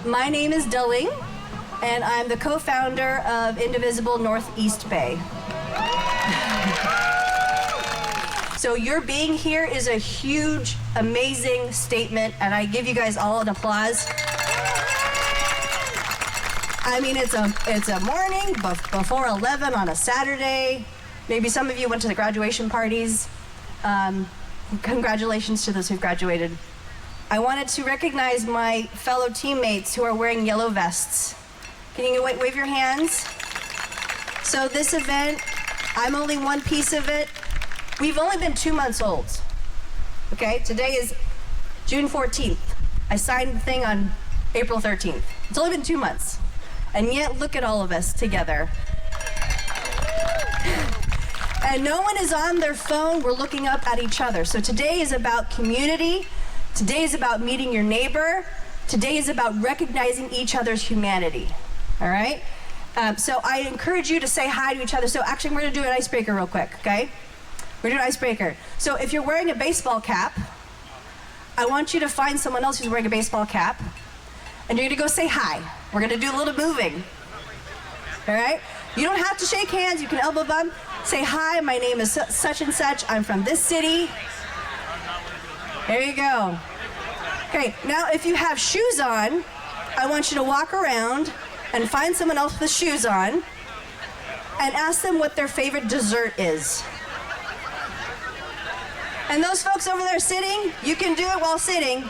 My name is Dilling, and I'm the co-founder of Indivisible-North East Bay. So your being here is a huge, amazing statement, and I give you guys all an applause. I mean, it's a morning before 11 on a Saturday. Maybe some of you went to the graduation parties. Congratulations to those who've graduated. I wanted to recognize my fellow teammates who are wearing yellow vests. Can you wave your hands? So this event, I'm only one piece of it. We've only been 2 months old. Okay, today is June 14th. I signed the thing on April 13th. It's only been 2 months. And yet, look at all of us together. And no one is on their phone, we're looking up at each other. So today is about community. Today is about meeting your neighbor. Today is about recognizing each other's humanity, all right? So I encourage you to say hi to each other. So actually, we're gonna do an icebreaker real quick, okay? We're doing an icebreaker. So if you're wearing a baseball cap, I want you to find someone else who's wearing a baseball cap, and you're gonna go say hi. We're gonna do a little moving, all right? You don't have to shake hands, you can elbow bump. Say, hi, my name is such and such, I'm from this city. There you go. Okay, now if you have shoes on, I want you to walk around and find someone else with shoes on and ask them what their favorite dessert is. And those folks over there sitting, you can do it while sitting.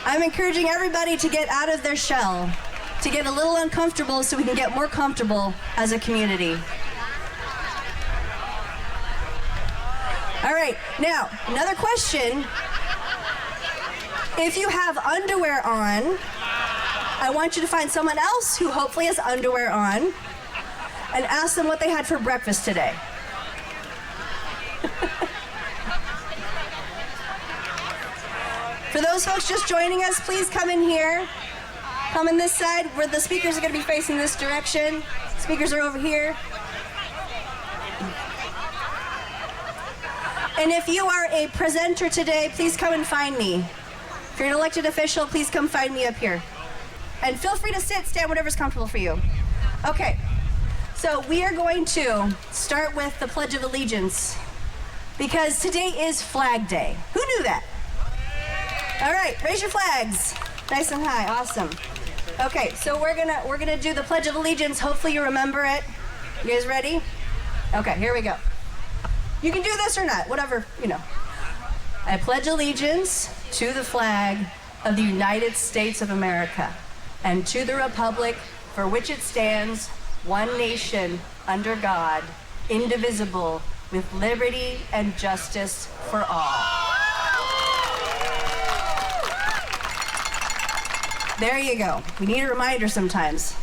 I'm encouraging everybody to get out of their shell, to get a little uncomfortable so we can get more comfortable as a community. All right, now, another question. If you have underwear on, I want you to find someone else who hopefully has underwear on and ask them what they had for breakfast today. For those folks just joining us, please come in here. Come in this side where the speakers are going to be facing this direction. Speakers are over here. And if you are a presenter today, please come and find me. If you're an elected official, please come find me up here. And feel free to sit, stand, whatever's comfortable for you. Okay, so we are going to start with the Pledge of Allegiance because today is Flag Day. Who knew that? All right, raise your flags. Nice and high, awesome. Okay, so we're gonna do the Pledge of Allegiance. Hopefully you remember it. You guys ready? Okay, here we go. You can do this or not, whatever, you know. I pledge allegiance to the flag of the United States of America and to the republic for which it stands, one nation, under God, indivisible, with liberty and justice for all. There you go. We need a reminder sometimes.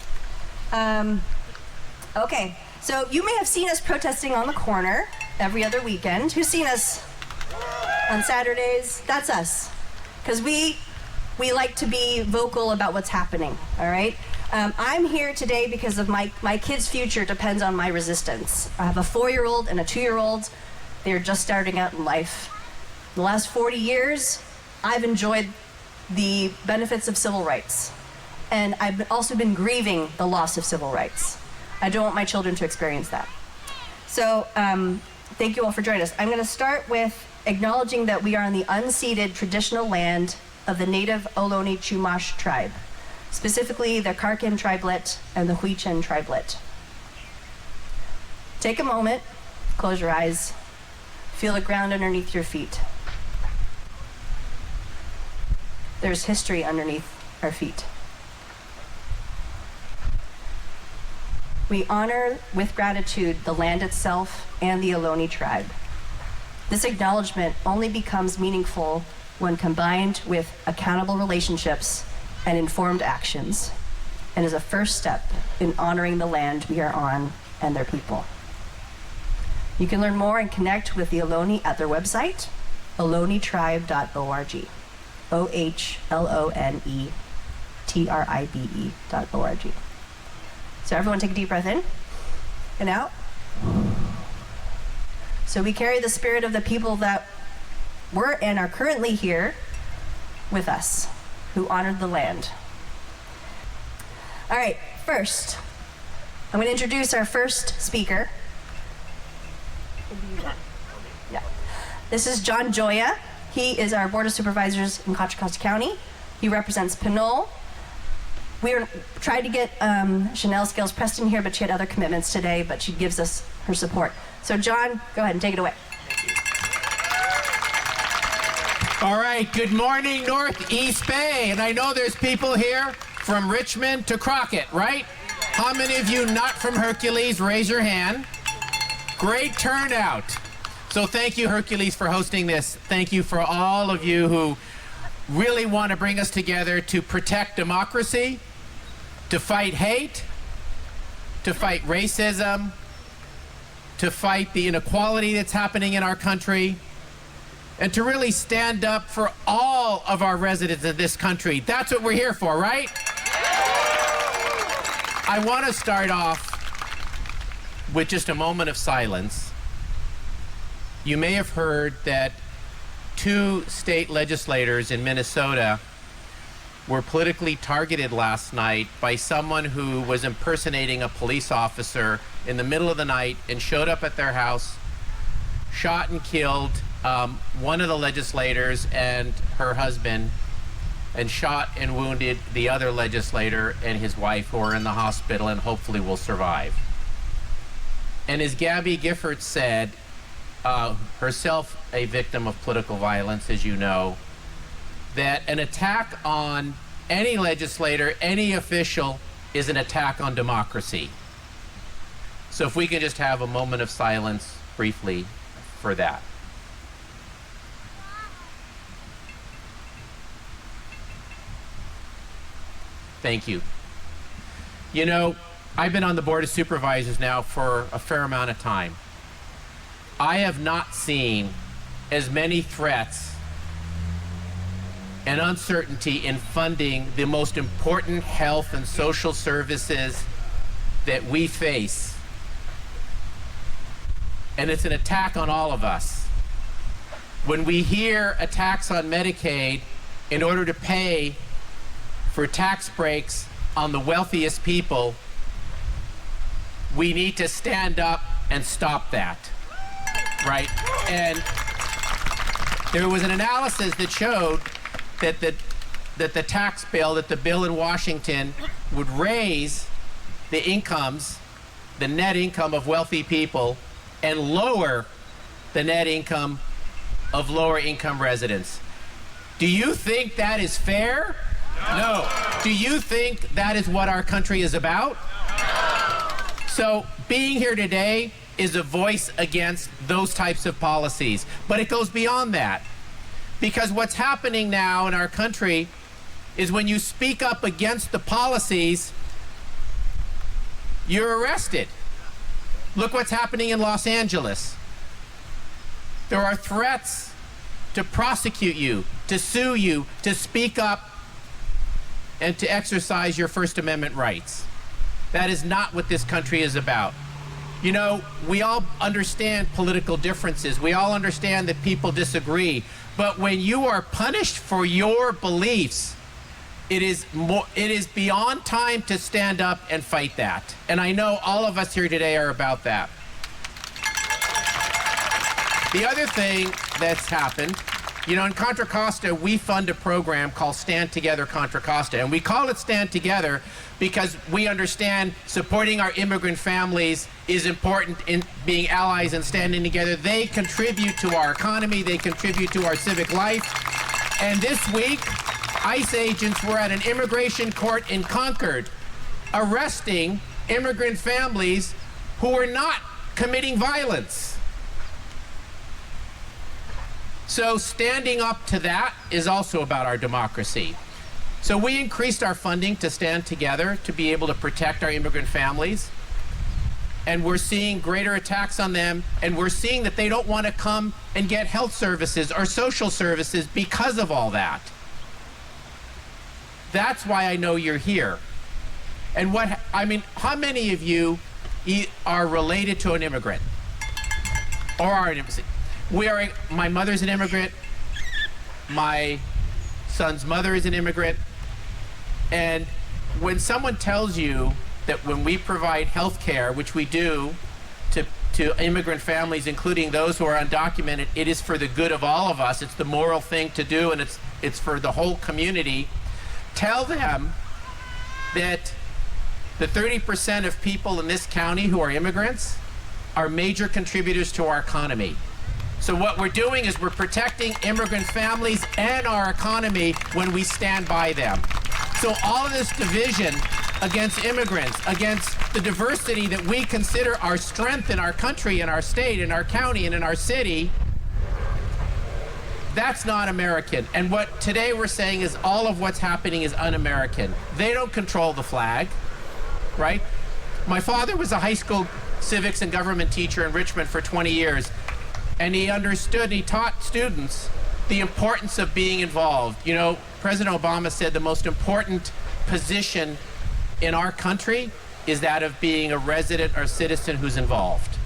Okay, so you may have seen us protesting on the corner every other weekend. Who's seen us on Saturdays? That's us. Because we like to be vocal about what's happening, all right? I'm here today because of my kid's future depends on my resistance. I have a 4-year-old and a 2-year-old. They're just starting out in life. The last 40 years, I've enjoyed the benefits of civil rights. And I've also been grieving the loss of civil rights. I don't want my children to experience that. So thank you all for joining us. I'm gonna start with acknowledging that we are on the unceded traditional land of the native Ohlone Chumash tribe, specifically the Karkin tribelet and the Huichin tribelet. Take a moment, close your eyes, feel the ground underneath your feet. There's history underneath our feet. We honor with gratitude the land itself and the Ohlone tribe. This acknowledgement only becomes meaningful when combined with accountable relationships and informed actions, and is a first step in honoring the land we are on and their people. You can learn more and connect with the Ohlone at their website, ohlonetribe.org. OHLONETRIBE.org. So everyone take a deep breath in and out. So we carry the spirit of the people that were and are currently here with us. who honored the land. All right, first, I'm going to introduce our first speaker. Yeah. This is John Joya. He is our Board of Supervisors in Contra Costa County. He represents Pinole. We tried to get ShanelleScales-Preston here, but she had other commitments today, but she gives us her support. So John, go ahead and take it away. All right, good morning, Northeast Bay. And I know there's people here from Richmond to Crockett, right? How many of you not from Hercules? Raise your hand. Great turnout. So thank you, Hercules, for hosting this. Thank you for all of you who really want to bring us together to protect democracy, to fight hate, to fight racism, to fight the inequality that's happening in our country, and to really stand up for all of our residents of this country. That's what we're here for, right? I want to start off with just a moment of silence. You may have heard that 2 state legislators in Minnesota were politically targeted last night by someone who was impersonating a police officer in the middle of the night and showed up at their house, shot and killed one of the legislators and her husband, and shot and wounded the other legislator and his wife, who are in the hospital and hopefully will survive. And as Gabby Gifford said, herself a victim of political violence, as you know, that an attack on any legislator, any official, is an attack on democracy. So if we can just have a moment of silence briefly for that. Thank you. You know, I've been on the Board of Supervisors now for a fair amount of time. I have not seen as many threats and uncertainty in funding the most important health and social services that we face. And it's an attack on all of us. When we hear attacks on Medicaid in order to pay for tax breaks on the wealthiest people, we need to stand up and stop that. Right? And there was an analysis that showed that the tax bill, that the bill in Washington would raise the incomes, the net income of wealthy people, and lower the net income of lower income residents. Do you think that is fair? No. Do you think that is what our country is about? So being here today is a voice against those types of policies. But it goes beyond that. Because what's happening now in our country is when you speak up against the policies, you're arrested. Look what's happening in Los Angeles. There are threats to prosecute you, to sue you, to speak up, and to exercise your First Amendment rights. That is not what this country is about. You know, we all understand political differences. We all understand that people disagree. But when you are punished for your beliefs, it is beyond time to stand up and fight that. And I know all of us here today are about that. The other thing that's happened, you know, in Contra Costa, we fund a program called Stand Together Contra Costa. And we call it Stand Together because we understand supporting our immigrant families is important in being allies and standing together. They contribute to our economy. They contribute to our civic life. And this week, ICE agents were at an immigration court in Concord arresting immigrant families who were not committing violence. So standing up to that is also about our democracy. So we increased our funding to stand together to be able to protect our immigrant families. And we're seeing greater attacks on them, and we're seeing that they don't want to come and get health services or social services because of all that. That's why I know you're here. And how many of you are related to an immigrant? Or are an immigrant? My mother's an immigrant. My son's mother is an immigrant. And when someone tells you that when we provide health care, which we do to immigrant families, including those who are undocumented, it is for the good of all of us. It's the moral thing to do, and it's for the whole community. Tell them that the 30% of people in this county who are immigrants are major contributors to our economy. So what we're doing is we're protecting immigrant families and our economy when we stand by them. So all of this division against immigrants, against the diversity that we consider our strength in our country, in our state, in our county, and in our city, that's not American. And what today we're saying is all of what's happening is un-American. They don't control the flag, right? My father was a high school civics and government teacher in Richmond for 20 years, and he understood, he taught students the importance of being involved. You know, President Obama said the most important position in our country is that of being a resident or citizen who's involved.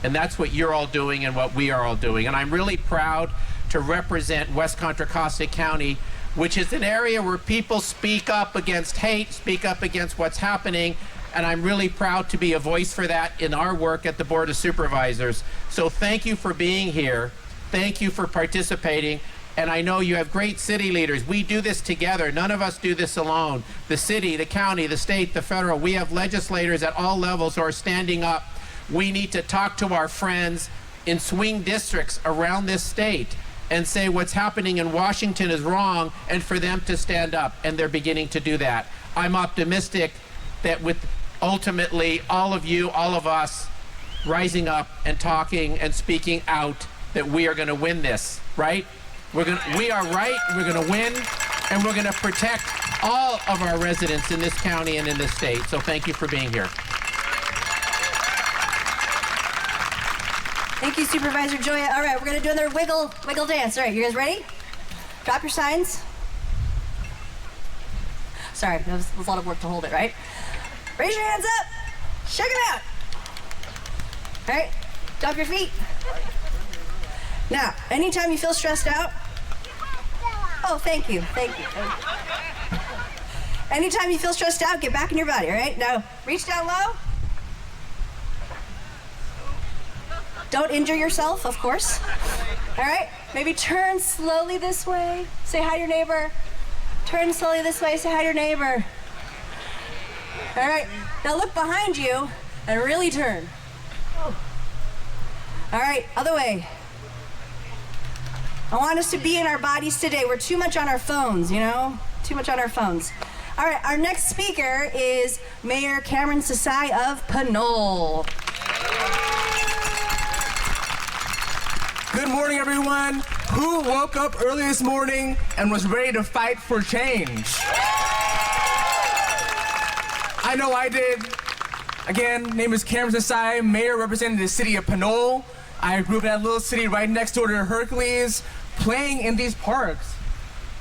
And that's what you're all doing and what we are all doing. And I'm really proud to represent West Contra Costa County, which is an area where people speak up against hate, speak up against what's happening, and I'm really proud to be a voice for that in our work at the Board of Supervisors. So thank you for being here. Thank you for participating. And I know you have great city leaders. We do this together. None of us do this alone. The city, the county, the state, the federal. We have legislators at all levels who are standing up. We need to talk to our friends in swing districts around this state and say what's happening in Washington is wrong, and for them to stand up, and they're beginning to do that. I'm optimistic that with ultimately all of you, all of us rising up and talking and speaking out, that we are going to win this, right? We are right, we're going to win, and we're going to protect all of our residents in this county and in this state. So thank you for being here. Thank you, Supervisor Joya. All right, we're going to do another wiggle dance. All right, you guys ready? Drop your signs. Sorry, that was a lot of work to hold it, right? Raise your hands up. Shake them out. All right, drop your feet. Now, anytime you feel stressed out, oh, thank you. Anytime you feel stressed out, get back in your body, all right? Now, reach down low. Don't injure yourself, of course. All right, maybe turn slowly this way. Say hi to your neighbor. Turn slowly this way, say hi to your neighbor. All right, now look behind you and really turn. All right, other way. I want us to be in our bodies today. We're too much on our phones, you know? Too much on our phones. All right, our next speaker is Mayor Cameron Sasai of Pinole. Good morning, everyone. Who woke up early this morning and was ready to fight for change? I know I did. Again, name is Cameron Sasai, mayor representing the city of Pinole. I grew up in that little city right next door to Hercules, playing in these parks.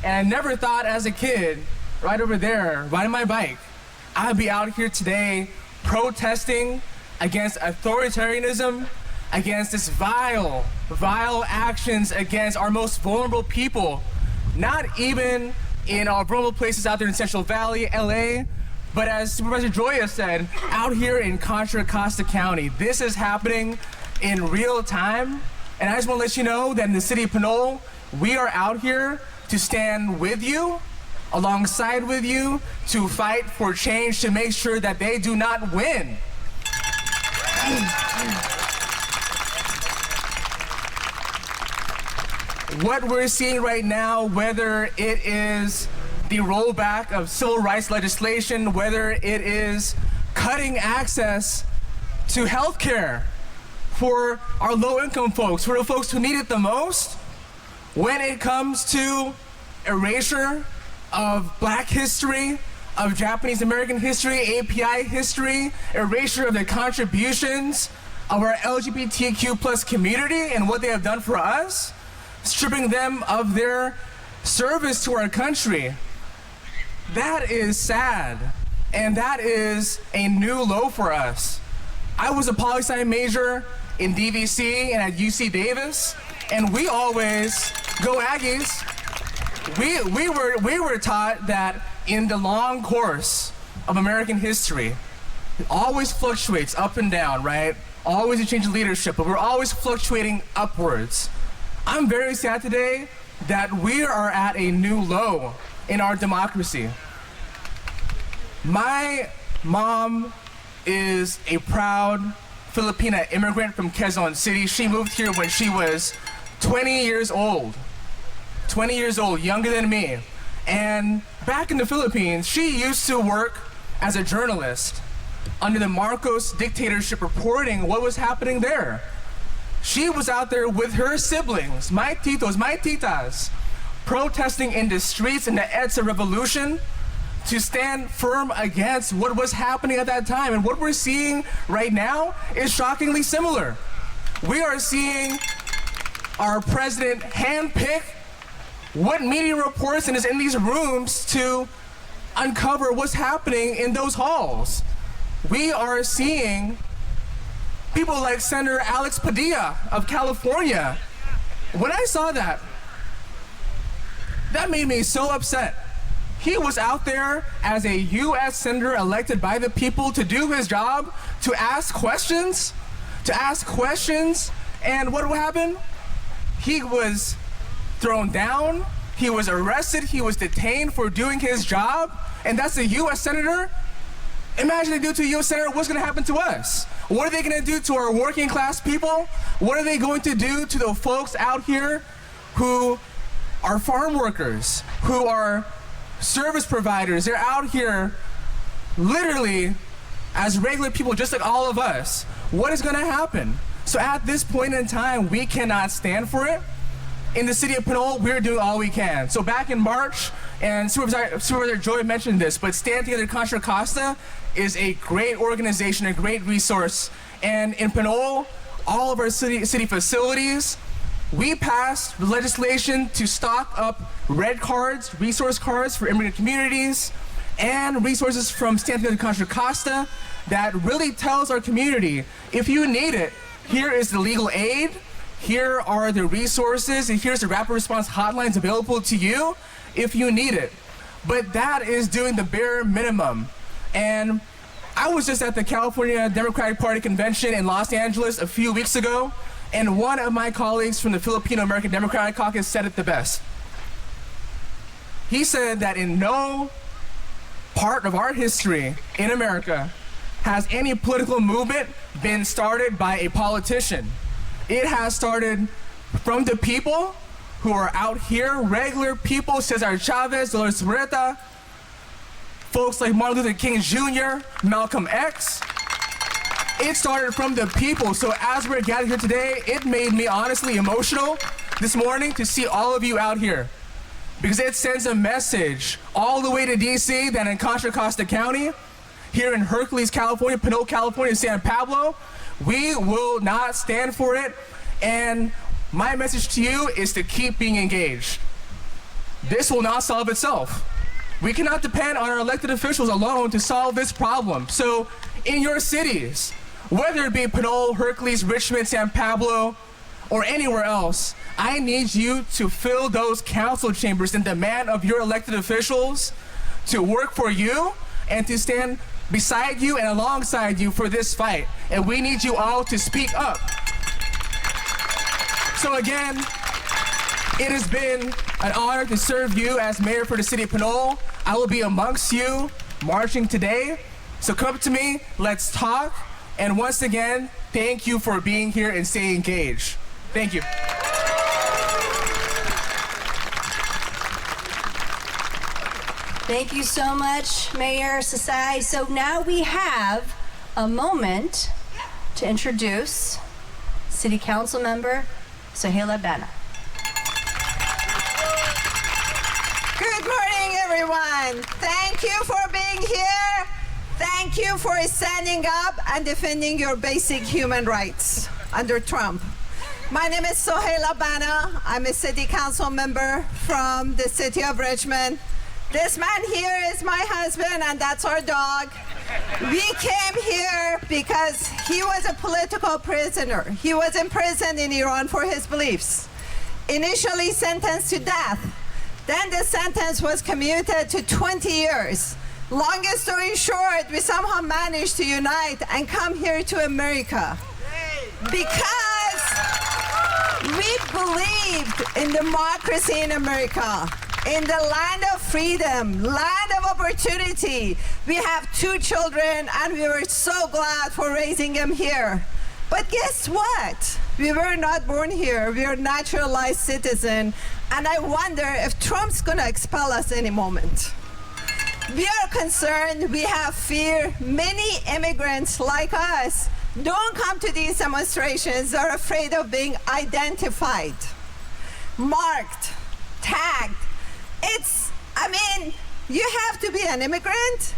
And I never thought as a kid, right over there, riding my bike, I'd be out here today protesting against authoritarianism, against this vile actions against our most vulnerable people. Not even in our vulnerable places out there in Central Valley, LA, but as Supervisor Joya said, out here in Contra Costa County. This is happening in real time. And I just want to let you know that in the city of Pinole, we are out here to stand with you, alongside with you, to fight for change, to make sure that they do not win. What we're seeing right now, whether it is the rollback of civil rights legislation, whether it is cutting access to health care for our low-income folks, for the folks who need it the most, when it comes to erasure of Black history, of Japanese American history, API history, erasure of the contributions of our LGBTQ plus community and what they have done for us, stripping them of their service to our country. That is sad, and that is a new low for us. I was a poli-sci major in DVC and at UC Davis, and we always, go Aggies, we were taught that in the long course of American history, it always fluctuates up and down, right? Always a change in leadership, but we're always fluctuating upwards. I'm very sad today that we are at a new low in our democracy. My mom is a proud Filipina immigrant from Quezon City. She moved here when she was 20 years old. 20 years old, younger than me. And back in the Philippines, she used to work as a journalist under the Marcos dictatorship, reporting what was happening there. She was out there with her siblings, my titos, my titas, protesting in the streets in the EDSA revolution to stand firm against what was happening at that time. And what we're seeing right now is shockingly similar. We are seeing our president handpick what media reports and is in these rooms to uncover what's happening in those halls. We are seeing people like Senator Alex Padilla of California. When I saw that, that made me so upset. He was out there as a U.S. senator elected by the people to do his job, to ask questions, and what would happen? He was thrown down, he was arrested, he was detained for doing his job, and that's a U.S. senator? Imagine they do to a U.S. senator, what's gonna happen to us? What are they gonna do to our working class people? What are they going to do to the folks out here who are farm workers, who are service providers? They're out here literally as regular people, just like all of us. What is gonna happen? So at this point in time, we cannot stand for it. In the city of Pinole, we're doing all we can. So back in March, and Supervisor Joy mentioned this, but Stand Together Contra Costa is a great organization, a great resource. And in Pinole, all of our city facilities, we passed legislation to stock up red cards, resource cards for immigrant communities, and resources from Stand Together Contra Costa that really tells our community, if you need it, here is the legal aid, here are the resources, and here's the rapid response hotlines available to you if you need it. But that is doing the bare minimum. And I was just at the California Democratic Party convention in Los Angeles a few weeks ago, and one of my colleagues from the Filipino American Democratic Caucus said it the best. He said that in no part of our history in America has any political movement been started by a politician. It has started from the people who are out here, regular people, Cesar Chavez, Dolores Huerta, folks like Martin Luther King Jr., Malcolm X. It started from the people. So as we're gathered here today, it made me honestly emotional this morning to see all of you out here, because it sends a message all the way to DC that in Contra Costa County, here in Hercules, California, Pinole, California, San Pablo, we will not stand for it. And my message to you is to keep being engaged. This will not solve itself. We cannot depend on our elected officials alone to solve this problem. So in your cities, whether it be Pinole, Hercules, Richmond, San Pablo, or anywhere else, I need you to fill those council chambers and demand of your elected officials to work for you and to stand beside you and alongside you for this fight. And we need you all to speak up. So again, it has been an honor to serve you as mayor for the city of Pinole. I will be amongst you marching today. So come up to me, let's talk. And once again, thank you for being here and staying engaged. Thank you. Thank you so much, Mayor Sasai. So now we have a moment to introduce City Council Member Sohaila Bana. Good morning, everyone. Thank you for being here. Thank you for standing up and defending your basic human rights under Trump. My name is Sohaila Bana. I'm a city council member from the city of Richmond. This man here is my husband, and that's our dog. We came here because he was a political prisoner. He was imprisoned in Iran for his beliefs. Initially sentenced to death, Then the sentence was commuted to 20 years. Longest story short, we somehow managed to unite and come here to America because we believed in democracy in America, in the land of freedom, land of opportunity. We have 2 children, and we were so glad for raising them here. But guess what? We were not born here. We are naturalized citizens, and I wonder if Trump's going to expel us any moment. We are concerned, we have fear. Many immigrants like us don't come to these demonstrations. They're afraid of being identified, marked, tagged. You have to be an immigrant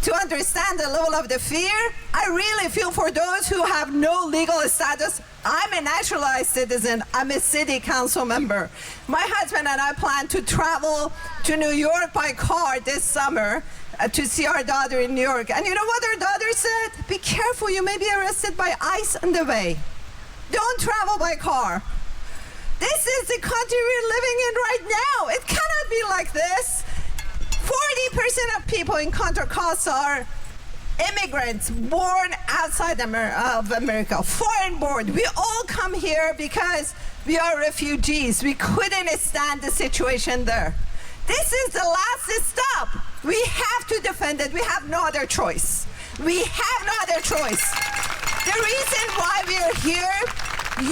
to understand the level of the fear. I really feel for those who have no legal status. I'm a naturalized citizen. I'm a city council member. My husband and I plan to travel to New York by car this summer to see our daughter in New York. And you know what our daughter said? Be careful, you may be arrested by ICE on the way. Don't travel by car. This is the country we're living in right now. It cannot be like this. 40% of people in Contra Costa are immigrants born outside of America, foreign born. We all come here because we are refugees. We couldn't stand the situation there. This is the last stop. We have to defend it. We have no other choice. We have no other choice. The reason why we are here,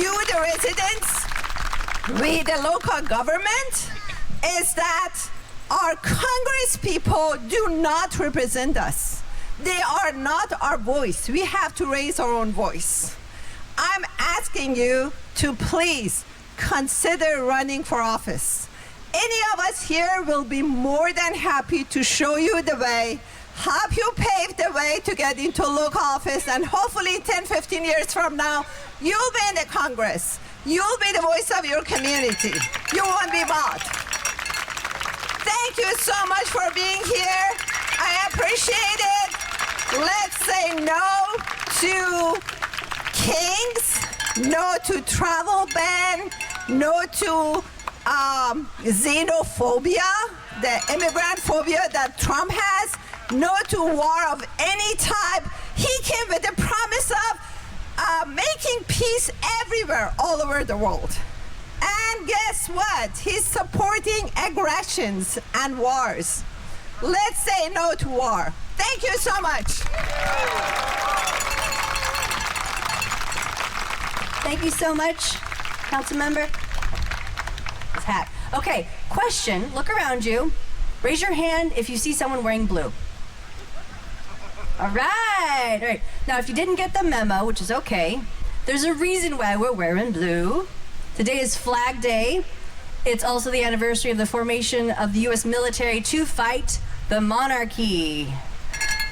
you, the residents, we, the local government, is that our Congress people do not represent us. They are not our voice. We have to raise our own voice. I'm asking you to please consider running for office. Any of us here will be more than happy to show you the way, help you pave the way to get into local office, and hopefully 10, 15 years from now, you'll be in the Congress. You'll be the voice of your community. You won't be bought. Thank you so much for being here. I appreciate it. Let's say no to kings, no to travel ban, no to xenophobia, the immigrant phobia that Trump has, no to war of any type. He came with the promise of making peace everywhere, all over the world. And guess what? He's supporting aggressions and wars. Let's say no to war. Thank you so much. Thank you so much, council member. His hat. Okay, question, look around you. Raise your hand if you see someone wearing blue. All right. Now, if you didn't get the memo, which is okay, there's a reason why we're wearing blue. Today is Flag Day. It's also the anniversary of the formation of the U.S. military to fight the monarchy.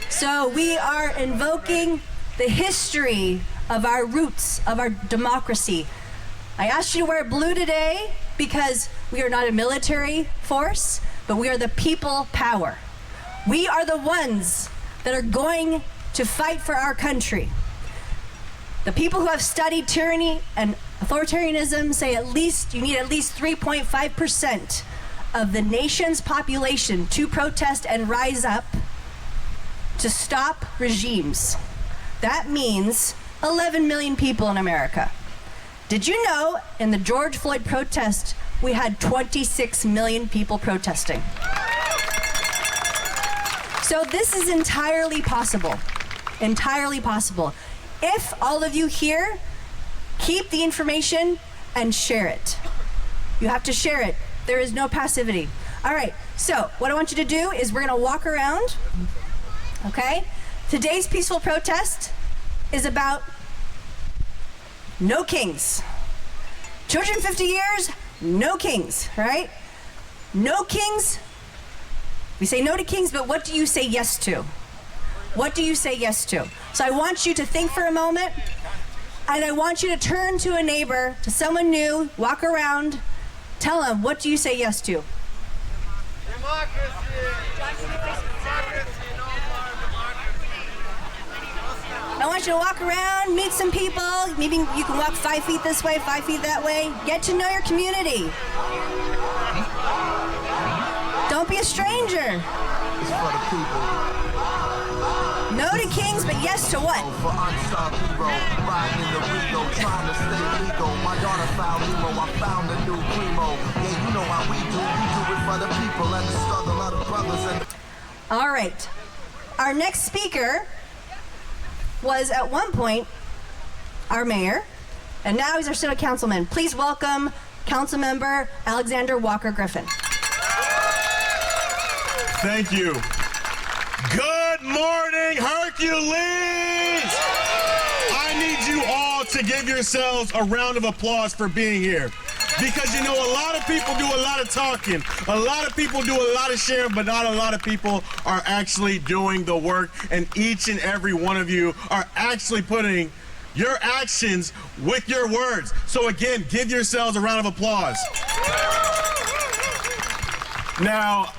So we are invoking the history of our roots, of our democracy. I asked you to wear blue today because we are not a military force, but we are the people power. We are the ones that are going to fight for our country. The people who have studied tyranny and authoritarianism say you need at least 3.5% of the nation's population to protest and rise up to stop regimes. That means 11 million people in America. Did you know in the George Floyd protest, we had 26 million people protesting? So this is entirely possible. Entirely possible. If all of you here keep the information and share it. You have to share it. There is no passivity. All right, so what I want you to do is we're gonna walk around, okay? Today's peaceful protest is about no kings. 250 years, no kings, right? No kings. We say no to kings, but what do you say yes to? What do you say yes to? So I want you to think for a moment, and I want you to turn to a neighbor, to someone new, walk around, tell them, what do you say yes to? Democracy! I want you to walk around, meet some people. Maybe you can walk 5 feet this way, 5 feet that way. Get to know your community. be a stranger. It's for the people. No to kings, but yes to what? For unsolved hero, riding in the Rio, trying to stay legal. My daughter found Nemo, I found a new primo. Yeah, you know how we do it for the people and the struggle of the brothers and... All right. Our next speaker was at one point our mayor, and now he's our city councilman. Please welcome Councilmember AlexWalker-Griffin. Thank you. Good morning, Hercules! I need you all to give yourselves a round of applause for being here. Because you know, a lot of people do a lot of talking, a lot of people do a lot of sharing, but not a lot of people are actually doing the work, and each and every one of you are actually putting your actions with your words. So again, give yourselves a round of applause. Now,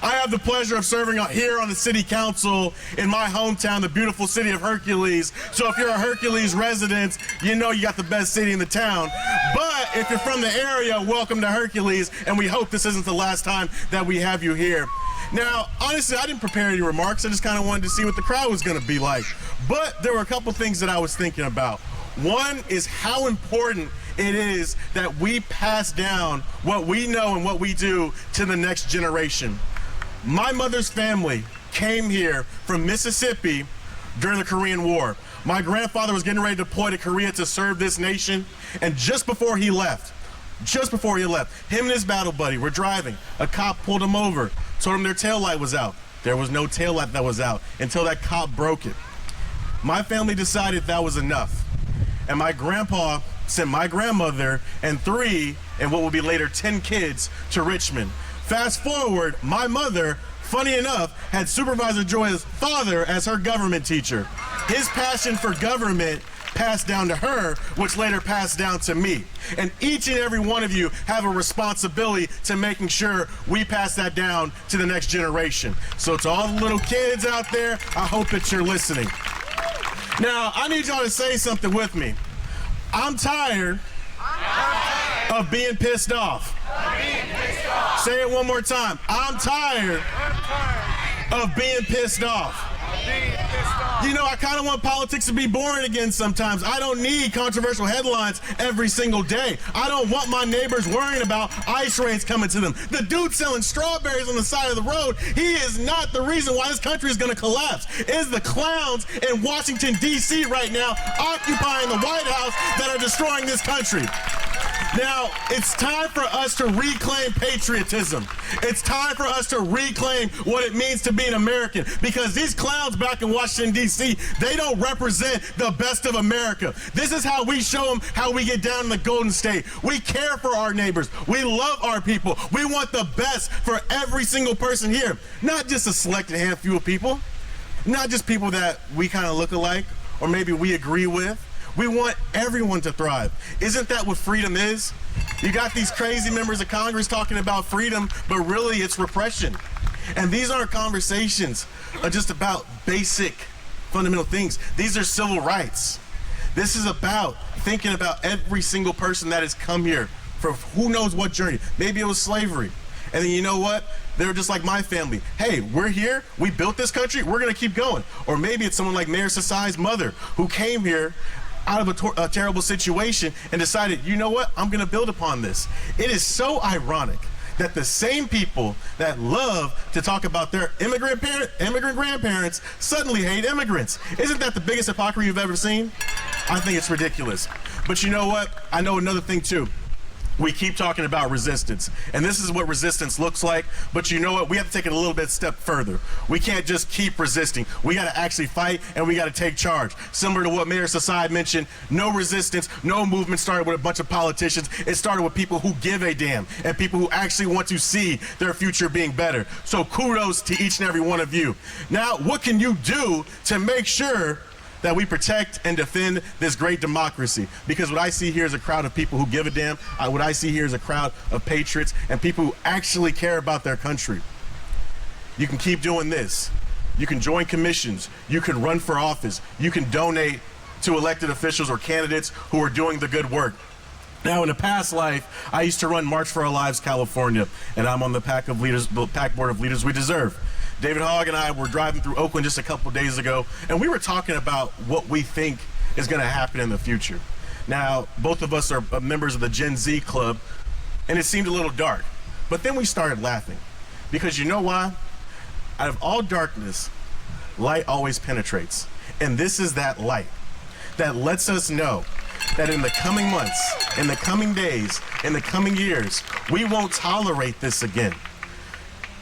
I have the pleasure of serving here on the city council in my hometown, the beautiful city of Hercules. So if you're a Hercules resident, you know you got the best city in the town. But if you're from the area, welcome to Hercules, and we hope this isn't the last time that we have you here. Now, honestly, I didn't prepare any remarks. I just kind of wanted to see what the crowd was going to be like. But there were a couple things that I was thinking about. One is how important it is that we pass down what we know and what we do to the next generation. My mother's family came here from Mississippi during the Korean War. My grandfather was getting ready to deploy to Korea to serve this nation, and just before he left, him and his battle buddy were driving. A cop pulled him over, told him their taillight was out. There was no taillight that was out until that cop broke it. My family decided that was enough, and my grandpa sent my grandmother and 3, and what will be later 10 kids to Richmond. Fast forward, my mother, funny enough, had Supervisor Joy's father as her government teacher. His passion for government passed down to her, which later passed down to me. And each and every one of you have a responsibility to making sure we pass that down to the next generation. So to all the little kids out there, I hope that you're listening. Now, I need y'all to say something with me. I'm tired of being pissed off. Say it one more time. I'm tired of being pissed off. You know, I kind of want politics to be boring again sometimes. I don't need controversial headlines every single day. I don't want my neighbors worrying about ice raids coming to them. The dude selling strawberries on the side of the road, he is not the reason why this country is going to collapse. It's the clowns in Washington, D.C. right now occupying the White House that are destroying this country. Now, it's time for us to reclaim patriotism. It's time for us to reclaim what it means to be an American, because these clowns back in Washington, D.C., they don't represent the best of America. This is how we show them how we get down in the Golden State. We care for our neighbors. We love our people. We want the best for every single person here, not just a selected handful of people, not just people that we kind of look alike or maybe we agree with. We want everyone to thrive. Isn't that what freedom is? You got these crazy members of Congress talking about freedom, but really it's repression. And these aren't conversations just about basic, fundamental things. These are civil rights. This is about thinking about every single person that has come here for who knows what journey. Maybe it was slavery. And then you know what? They were just like my family. Hey, we're here. We built this country. We're going to keep going. Or maybe it's someone like Mayor Sasai's mother who came here out of a terrible situation and decided, you know what, I'm gonna build upon this. It is so ironic that the same people that love to talk about their immigrant grandparents suddenly hate immigrants. Isn't that the biggest hypocrisy you've ever seen? I think it's ridiculous. But you know what? I know another thing too. We keep talking about resistance, and this is what resistance looks like, but you know what? We have to take it a little bit step further. We can't just keep resisting. We got to actually fight, and we got to take charge. Similar to what Mayor Sasai mentioned, no resistance, no movement started with a bunch of politicians. It started with people who give a damn and people who actually want to see their future being better. So kudos to each and every one of you. Now, what can you do to make sure that we protect and defend this great democracy? Because what I see here is a crowd of people who give a damn. What I see here is a crowd of patriots and people who actually care about their country. You can keep doing this. You can join commissions. You can run for office. You can donate to elected officials or candidates who are doing the good work. Now, in a past life, I used to run March for Our Lives California, and I'm on the PAC Board of Leaders We Deserve. David Hogg and I were driving through Oakland just a couple days ago, and we were talking about what we think is going to happen in the future. Now, both of us are members of the Gen Z club, and it seemed a little dark. But then we started laughing, because you know why? Out of all darkness, light always penetrates. And this is that light that lets us know that in the coming months, in the coming days, in the coming years, we won't tolerate this again.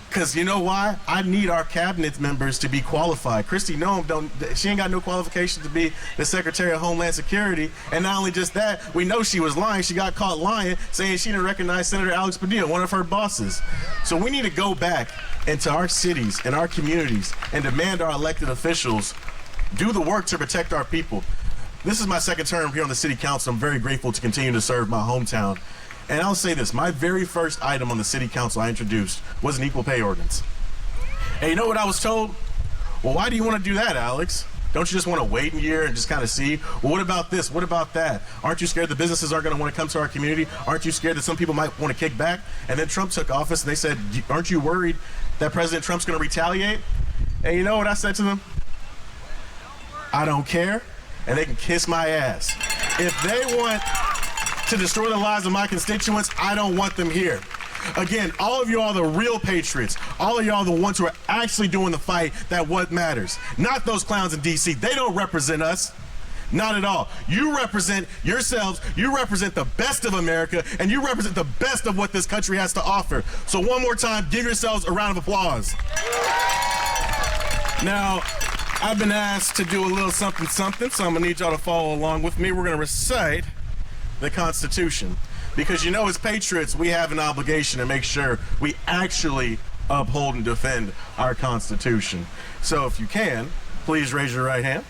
Because you know why? I need our cabinet members to be qualified. Kristi Noem, she ain't got no qualification to be the Secretary of Homeland Security. And not only just that, we know she was lying. She got caught lying, saying she didn't recognize Senator Alex Padilla, one of her bosses. So we need to go back into our cities and our communities and demand our elected officials do the work to protect our people. This is my second term here on the City Council. I'm very grateful to continue to serve my hometown. And I'll say this, my very first item on the City Council I introduced was an equal pay ordinance. And you know what I was told? Well, why do you want to do that, Alex? Don't you just want to wait a year and just kind of see? Well, what about this? What about that? Aren't you scared the businesses aren't going to want to come to our community? Aren't you scared that some people might want to kick back? And then Trump took office and they said, aren't you worried that President Trump's going to retaliate? And you know what I said to them? I don't care, and they can kiss my ass. If they want to destroy the lives of my constituents, I don't want them here. Again, all of you are the real patriots. All of y'all are the ones who are actually doing the fight that what matters. Not those clowns in D.C. They don't represent us. Not at all. You represent yourselves, you represent the best of America, and you represent the best of what this country has to offer. So one more time, give yourselves a round of applause. Now, I've been asked to do a little something, so I'm gonna need y'all to follow along with me. We're gonna recite the Constitution. Because you know, as patriots, we have an obligation to make sure we actually uphold and defend our Constitution. So if you can, please raise your right hand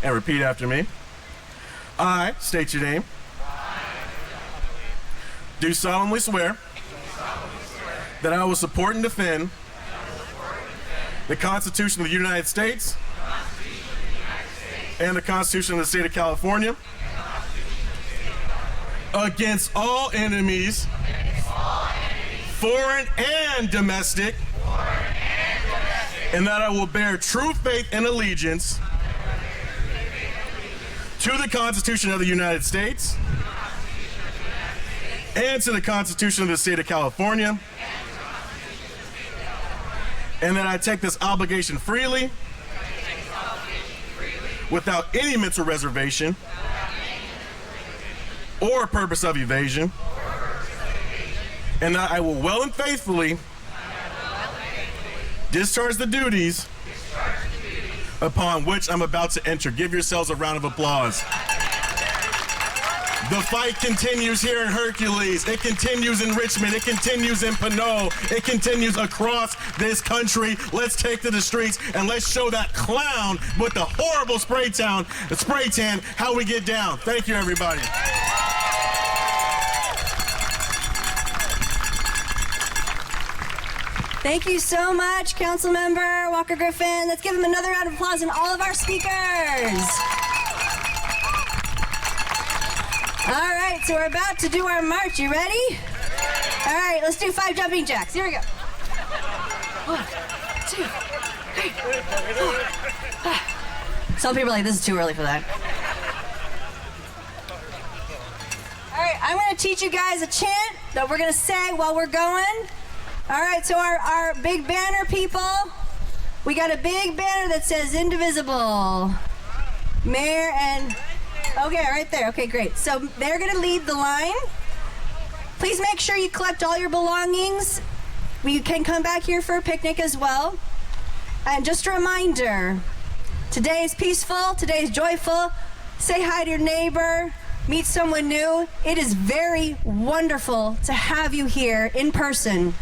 and repeat after me. I state your name. Do solemnly swear that I will support and defend the Constitution of the United States and the Constitution of the State of California against all enemies, foreign and domestic, and that I will bear true faith and allegiance to the Constitution of the United States and to the Constitution of the State of California, and that I take this obligation freely without any mental reservation or purpose of evasion, and that I will well and faithfully discharge the duties upon which I'm about to enter. Give yourselves a round of applause. The fight continues here in Hercules. It continues in Richmond. It continues in Pinole. It continues across this country. Let's take to the streets and let's show that clown with the horrible spray tan how we get down. Thank you, everybody. Thank you so much, Councilmember Walker-Griffin. Let's give him another round of applause and all of our speakers. All right, so we're about to do our march. You ready? All right, let's do 5 jumping jacks. Here we go. 1, 2, 3, 4. Some people are like, this is too early for that. All right, I'm going to teach you guys a chant that we're going to say while we're going. All right, so our big banner people, we got a big banner that says Indivisible. Mayor and, okay, right there. Okay, great. So they're going to lead the line. Please make sure you collect all your belongings. You can come back here for a picnic as well. And just a reminder, today is peaceful, today is joyful. Say hi to your neighbor, meet someone new. It is very wonderful to have you here in person.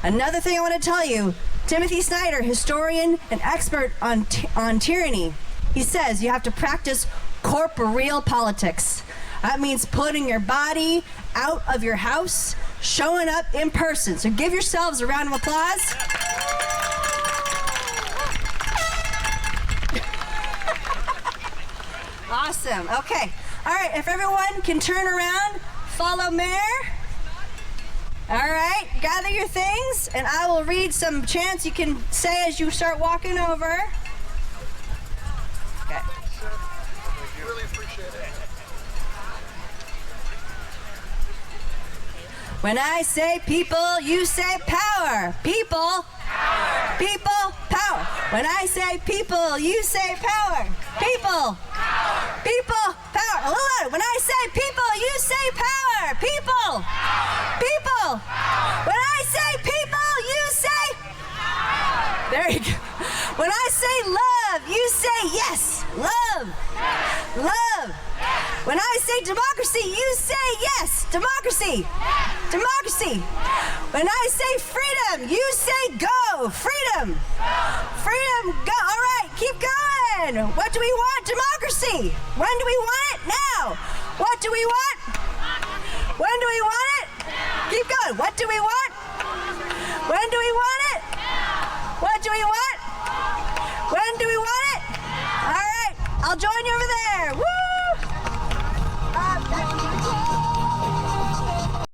Another thing I want to tell you, Timothy Snyder, historian and expert on tyranny, he says you have to practice corporeal politics. That means putting your body out of your house, showing up in person. So give yourselves a round of applause. Awesome. Okay. All right, if everyone can turn around, follow Mayor. All right, gather your things, and I will read some chants you can say as you start walking over. Okay. Really appreciate it. When I say people, you say power. People. Power. People. Power. When I say people, you say power. People. Power. People. Power. A little louder. When I say people, you say power. People. Power. People. Power. When I say people, you say power. There you go. When I say love, you say yes. Love. Yes. Love. Yes. When I say democracy, you say yes. Democracy. Yes. Democracy. When I say freedom, you say go. Freedom. Freedom, go. All right, keep going. What do we want? Democracy. When do we want it? Now. What do we want? When do we want it? Keep going. What do we want? When do we want it? What do we want? When do we want it? All right, I'll join you over there. Woo!